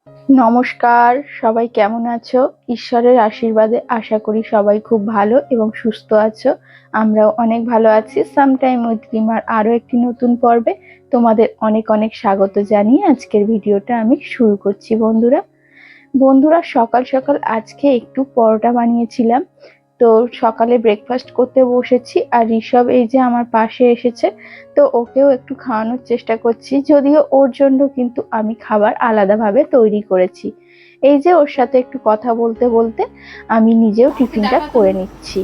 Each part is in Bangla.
নমস্কার, সবাই কেমন আছো? ঈশ্বরের আশীর্বাদে আশা করি সবাই খুব ভালো এবং সুস্থ আছো। আমরাও অনেক ভালো আছি। সামটাইম উইথ রিমার আরো একটি নতুন পর্বে তোমাদের অনেক অনেক স্বাগত জানিয়ে আজকের ভিডিওটা আমি শুরু করছি বন্ধুরা। সকাল সকাল আজকে একটু পরোটা বানিয়েছিলাম। তো সকালে ব্রেকফাস্ট করতে বসেছি আর ঋষভ এই যে আমার পাশে এসেছে। তো ওকেও একটু খাওয়ানোর চেষ্টা করছি, যদিও ওর জন্য কিন্তু আমি খাবার আলাদাভাবে তৈরি করেছি। এই যে ওর সাথে একটু কথা বলতে বলতে আমি নিজেও টিফিনটা করে নিচ্ছি।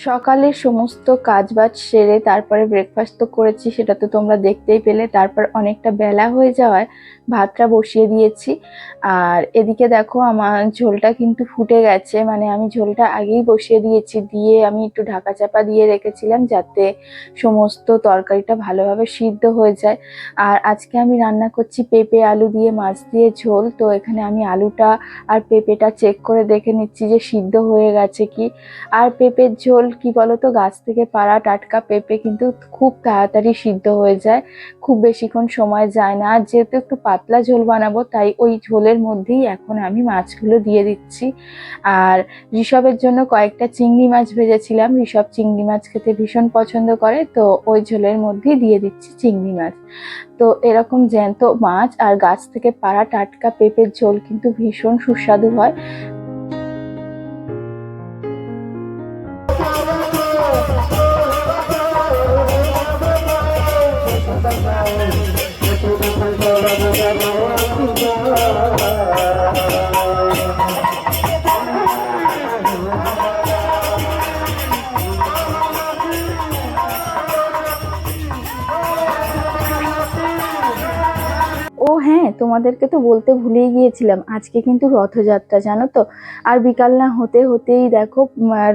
সকালের সমস্ত কাজবাজ সেরে তারপরে ব্রেকফাস্ট তো করেছি, সেটা তো তোমরা দেখতেই পেলে। তারপর অনেকটা বেলা হয়ে যাওয়ায় ভাতটা বসিয়ে দিয়েছি। আর এদিকে দেখো আমার ঝোলটা কিন্তু ফুটে গেছে, মানে আমি ঝোলটা আগেই বসিয়ে দিয়েছি, দিয়ে আমি একটু ঢাকা চাপা দিয়ে রেখেছিলাম যাতে সমস্ত তরকারিটা ভালোভাবে সিদ্ধ হয়ে যায়। আর আজকে আমি রান্না করছি পেঁপে আলু দিয়ে মাছ দিয়ে ঝোল। তো এখানে আমি আলুটা আর পেঁপেটা চেক করে দেখে নিচ্ছি যে সিদ্ধ হয়ে গেছে কি। আর পেঁপের ঝোল কি বলতো, গাছ থেকে পাড়া টাটকা পেঁপে কিন্তু খুব তাড়াতাড়ি সিদ্ধ হয়ে যায়, খুব বেশিক্ষণ সময় যায় না। আর যেহেতু একটু পাতলা ঝোল বানাবো, তাই ওই ঝোলের মধ্যেই এখন আমি মাছগুলো দিয়ে দিচ্ছি। আর ঋষভের জন্য কয়েকটা চিংড়ি মাছ ভেজেছিলাম, ঋষভ চিংড়ি মাছ খেতে ভীষণ পছন্দ করে, তো ওই ঝোলের মধ্যেই দিয়ে দিচ্ছি চিংড়ি মাছ। তো এরকম জ্যান্ত মাছ আর গাছ থেকে পাড়া টাটকা পেঁপের ঝোল কিন্তু ভীষণ সুস্বাদু হয়। ও হ্যাঁ, তোমাদেরকে তো বলতে ভুলেই গিয়েছিলাম, আজকে কিন্তু রথযাত্রা, জানো তো। আর বিকাল না হতে হতেই দেখো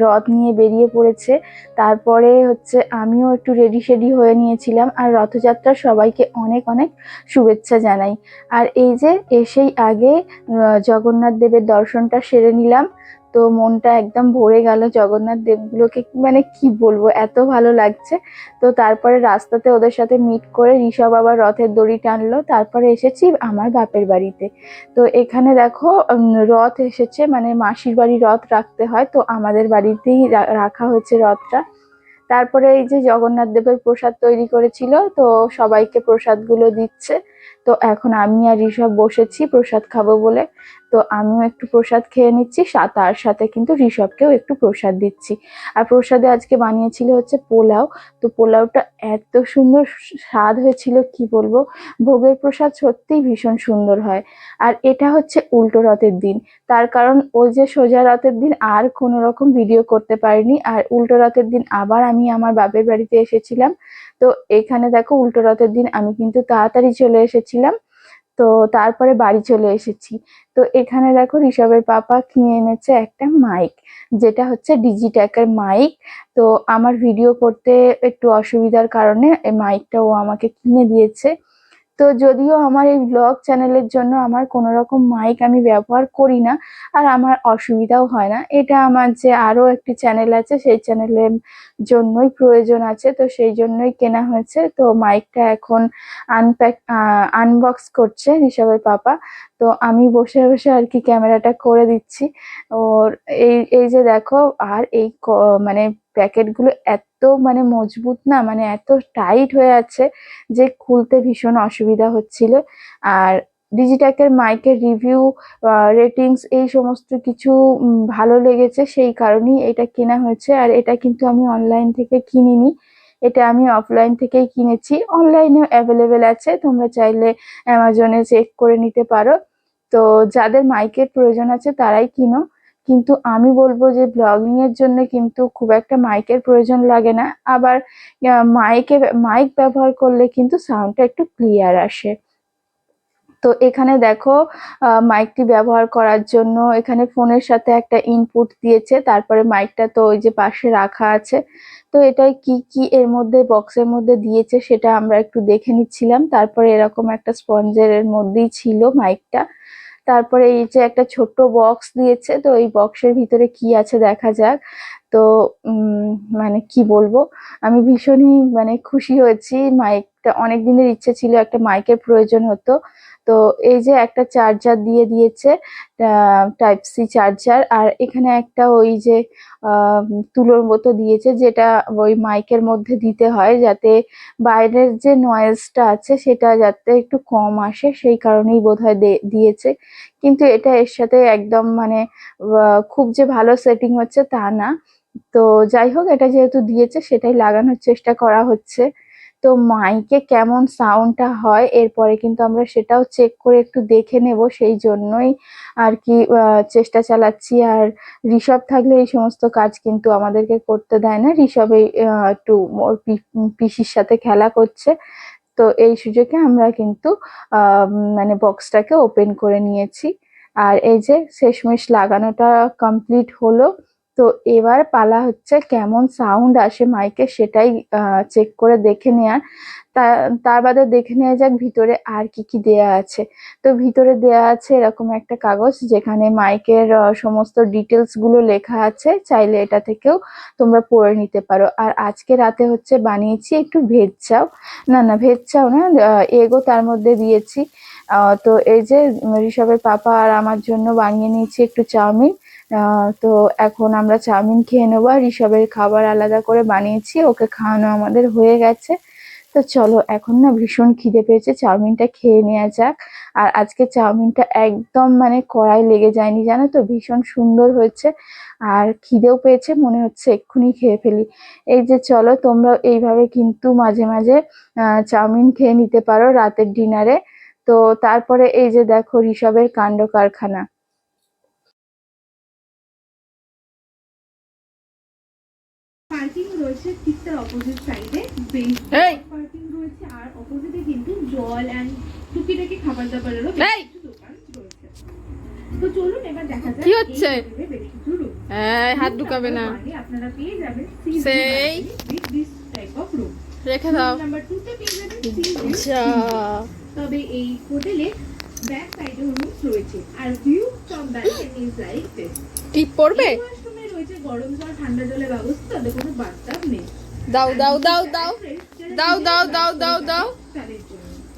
রথ নিয়ে বেরিয়ে পড়েছে। তারপরে হচ্ছে আমিও একটু রেডি সেডি হয়ে নিয়েছিলাম। আর রথযাত্রার সবাইকে অনেক অনেক শুভেচ্ছা জানাই। আর এই যে এসেই আগে জগন্নাথ দেবের দর্শনটা সেরে নিলাম। তো মনটা একদম ভরে গেল জগন্নাথ দেবগুলোকে, মানে কি বলবো, এত ভালো লাগছে। তো তারপরে রাস্তাতে ওদের সাথে মিট করে ঋষভ আবার রথের দড়ি টানলো। তারপরে এসেছি আমার বাপের বাড়িতে। তো এখানে দেখো রথ এসেছে, মানে মাসির বাড়ি রথ রাখতে হয়, তো আমাদের বাড়িতেই রাখা হয়েছে রথটা। তারপরে এই যে জগন্নাথ দেবের প্রসাদ তৈরি করেছিল, তো সবাইকে প্রসাদগুলো দিচ্ছে। তো এখন আমি আর ঋষভ বসেছি প্রসাদ খাবো বলে। তো আমিও একটু প্রসাদ খেয়ে নিচ্ছি, তার সাথে কিন্তু ঋষভকেও একটু প্রসাদ দিচ্ছি। আর প্রসাদে আজকে বানিয়েছিল হচ্ছে পোলাও। তো পোলাওটা এত সুন্দর স্বাদ হয়েছিল, কি বলবো। ভোগের প্রসাদ সত্যিই ভীষণ সুন্দর হয়। আর এটা হচ্ছে উল্টো রথের দিন, তার কারণ ওই যে সোজা রথের দিন আর কোনো রকম ভিডিও করতে পারিনি, আর উল্টো রথের দিন আবার আমি আমার বাপের বাড়িতে এসেছিলাম। তো এখানে দেখো উল্টো রথের দিন আমি কিন্তু তাড়াতাড়ি চলে এসেছিলাম। তো তারপরে বাড়ি চলে এসেছি। তো এখানে দেখো ঋষভের পাপা কিনে এনেছে একটা মাইক, যেটা হচ্ছে ডিজিট্যাকের মাইক। তো আমার ভিডিও করতে একটু অসুবিধার কারণে এই মাইকটা ও আমাকে কিনে দিয়েছে। তো যদিও আমার এই ব্লগ চ্যানেলের জন্য আমার কোনো রকম মাইক আমি ব্যবহার করি না, আর আমার অসুবিধাও হয় না। এটা আমার যে আরো একটি চ্যানেল আছে, সেই চ্যানেলের জন্যই প্রয়োজন আছে, তো সেই জন্যই কেনা হয়েছে। তো মাইকটা এখন আনবক্স করছে ঋষভের পাপা। তো আমি বসে বসে আর কি ক্যামেরাটা করে দিচ্ছি ওর। এই এই যে দেখো, আর এই মানে প্যাকেটগুলো এত মানে মজবুত না, মানে এত টাইট হয়ে আছে যে খুলতে ভীষণ অসুবিধা হচ্ছিল। আর ডিজিট্যাকের মাইকের রিভিউ, রেটিংস এই সমস্ত কিছু ভালো লেগেছে, সেই কারণেই এটা কেনা হয়েছে। আর এটা কিন্তু আমি অনলাইন থেকে কিনিনি, এটা আমি অফলাইন থেকেই কিনেছি। অনলাইনে অ্যাভেলেবেল আছে, তোমরা চাইলে অ্যামাজনে চেক করে নিতে পারো। তো যাদের মাইকের প্রয়োজন আছে তারাই কিনো, কিন্তু আমি বলবো যে ব্লগিং এর জন্য কিন্তু খুব একটা মাইকের প্রয়োজন লাগে না। আবার মাইক ব্যবহার করলে কিন্তু সাউন্ডটা একটু ক্লিয়ার আসে। তো এখানে দেখো মাইকটি ব্যবহার করার জন্য এখানে ফোনের সাথে একটা ইনপুট দিয়েছে, তারপরে মাইকটা তো ওই যে পাশে রাখা আছে। তো এটাই কি কি এর মধ্যে বক্সের মধ্যে দিয়েছে সেটা আমরা একটু দেখে নিচ্ছিলাম। তারপরে এরকম একটা স্পঞ্জের এর মধ্যেই ছিল মাইকটা। তারপরে এই যে একটা ছোট্ট বক্স দিয়েছে, তো এই বক্সের ভিতরে কি আছে দেখা যাক। তো মানে কি বলবো, আমি ভীষণই মানে খুশি হয়েছি। মাইকটা অনেক দিনের ইচ্ছে ছিল, একটা মাইকের প্রয়োজন হতো। তো এই যে একটা চার্জার দিয়ে দিয়েছে, টাইপ সি চার্জার। আর এখানে একটা ওই যে আহ, তুলোর মতো দিয়েছে, যেটা ওই মাইকের মধ্যে দিতে হয় যাতে বাইরের যে নয়েজটা আছে সেটা যাতে একটু কম আসে, সেই কারণেই বোধহয় দিয়েছে। কিন্তু এটা এর সাথে একদম মানে খুব যে ভালো সেটিং হচ্ছে তা না। তো যাই হোক, এটা যেহেতু দিয়েছে সেটাই লাগানোর চেষ্টা করা হচ্ছে। তো মাইকে কেমন সাউন্ডটা হয় এরপরে কিন্তু আমরা সেটাও চেক করে একটু দেখে নেব, সেই জন্যই আর কি চেষ্টা চালাচ্ছি। আর ঋষভ থাকলে এই সমস্ত কাজ কিন্তু আমাদেরকে করতে দেয় না। ঋষভ এই একটু ওর পিসির সাথে খেলা করছে। তো এই সুযোগে আমরা কিন্তু মানে বক্সটাকে ওপেন করে নিয়েছি। আর এই যে শেষমেশ লাগানোটা কমপ্লিট হলো। তো এবার পালা হচ্ছে কেমন সাউন্ড আসে মাইকে সেটাই চেক করে দেখে নেওয়ার। তার বাদে দেখে নেওয়া যাক ভিতরে আর কি কি দেয়া আছে। তো ভিতরে দেয়া আছে এরকম একটা কাগজ, যেখানে মাইকের সমস্ত ডিটেলস গুলো লেখা আছে। চাইলে এটা থেকেও তোমরা পড়ে নিতে পারো। আর আজকে রাতে হচ্ছে বানিয়েছি একটু ভেজ চাও, না ভেজ চাও না, এগও তার মধ্যে দিয়েছি। তো এই যে ঋষভের পাপা আর আমার জন্য বানিয়ে নিয়েছি একটু চাউমিন। তো এখন আমরা চাউমিন খেয়ে নেবো। আর ঋষভের খাবার আলাদা করে বানিয়েছি, ওকে খাওয়ানো আমাদের হয়ে গেছে। তো চলো, এখন না ভীষণ খিদে পেয়েছে, চাউমিনটা খেয়ে নেওয়া যাক। আর আজকে চাউমিনটা একদম মানে কড়াই লেগে যায়নি, জানো তো, ভীষণ সুন্দর হয়েছে। আর খিদেও পেয়েছে, মনে হচ্ছে এক্ষুনি খেয়ে ফেলি। এই যে চলো, তোমরা এইভাবে কিন্তু মাঝে মাঝে চাউমিন খেয়ে নিতে পারো রাতের ডিনারে। তো তারপরে এই যে দেখো ঋষভের কাণ্ড কারখানা। পার্কিং রয়েছে ঠিক তার অপোজিট সাইডে, বেঞ্চ পার্কিং রয়েছে। আর অপোজিটে কিন্তু জল এন্ড টুকিটাকি খাবার দাবারেরও কিছু দোকান রয়েছে। তো চলুন এবার দেখা যাক কি হচ্ছে। হাত রুম ঢুকাবে না, আপনারা পেয়ে যাবেন সেই with this type of room. রেখে দাও। নাম্বার 2 তে পেয়ে যাবেন আচ্ছা, তবে এই হোটেলে ব্যাক সাইডে রুমস রয়েছে। আর view from balcony is like this. টিপ পড়বে। ওয়াশরুমে রয়েছে গরম জল ঠান্ডা জলের ব্যবস্থা, তবে কোনো বাথটাব নেই। দাও দাও দাও দাও দাও দাও দাও দাও দাও।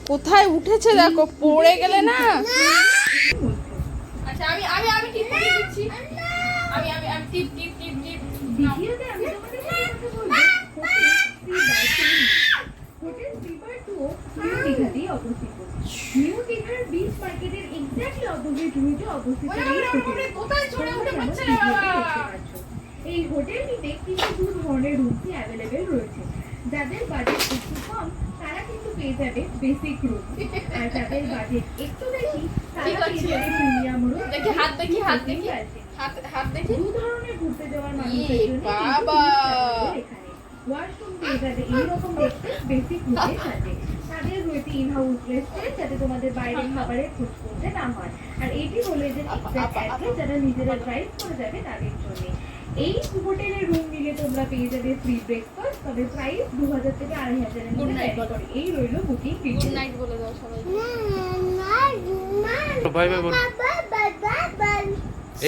কোথায় উঠেছে দেখো, পড়ে গেলে না। আচ্ছা আমি আমি আমি টিপ পরিয়ে দিচ্ছি। আমি আমি আমি টিপ টিপ টিপ টিপ। দ্বিতীয়তে আমি তোমাদের সাথে বলবো হোটেল স্লিপার 2 নিউ দীঘাতেই অবস্থিত। নিউ দীঘার বিচ মার্কেটের এক্স্যাক্টলি অপোজিট রুটে অবস্থিত এই হোটেল। কোথায় চড়ে উঠে পড়ছে রে ভিডিওতে বাবা। দেখতে পাচ্ছ। এই হোটেলটিতে কিছু ধরনের রুমই অ্যাভেলেবেল রয়েছে। যাদের বাজেট একটু কম তারা কিন্তু পেয়ে যাবে বেসিক রুম, আর যাদের বাজেট একটু বেশি তারা পেয়ে যাবে প্রিমিয়াম রুম। দেখি হাত, দেখি হাত, দেখি হাত, হাত দেখি। দু ধরনের ঘুরতে যাওয়ার মানুষের জন্য বাবা। এখানে ওয়াশরুম পেয়ে যাবে এইরকম দেখতে বেসিক রুমের সাথে। তাদের রয়েছে ইন হাউস রেস্টুরেন্ট, যাতে তোমাদের বাইরে খাবারের খোঁজ করতে না হয়। আর এটি হলো এদের এক্সাক্ট অ্যাড্রেস, যারা নিজেরা ড্রাইভ করে যাবে তাদের জন্য। এই হোটেলের রুম নিলে তোমরা পেয়ে যাবে ফ্রি ব্রেকফাস্ট, তবে প্রাইস 2000 থেকে 2500 এর মধ্যে ভ্যারি করে। এই রইলো বুকিং গুড ডিটেইলস। নাইট বলে দাও সবাই। বাই বাই বলো।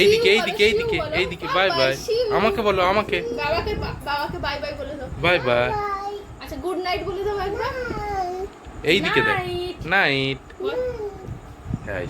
এইদিকে এইদিকে এইদিকে এইদিকে বাই বাই। আমাকে বলো, আমাকে বাবাকে বাবাকে বাই বাই বলে দাও। Bye bye. আচ্ছা গুড নাইট বলে দাও একবার। এইদিকে দেখ। Night. নাইট। হ্যাঁ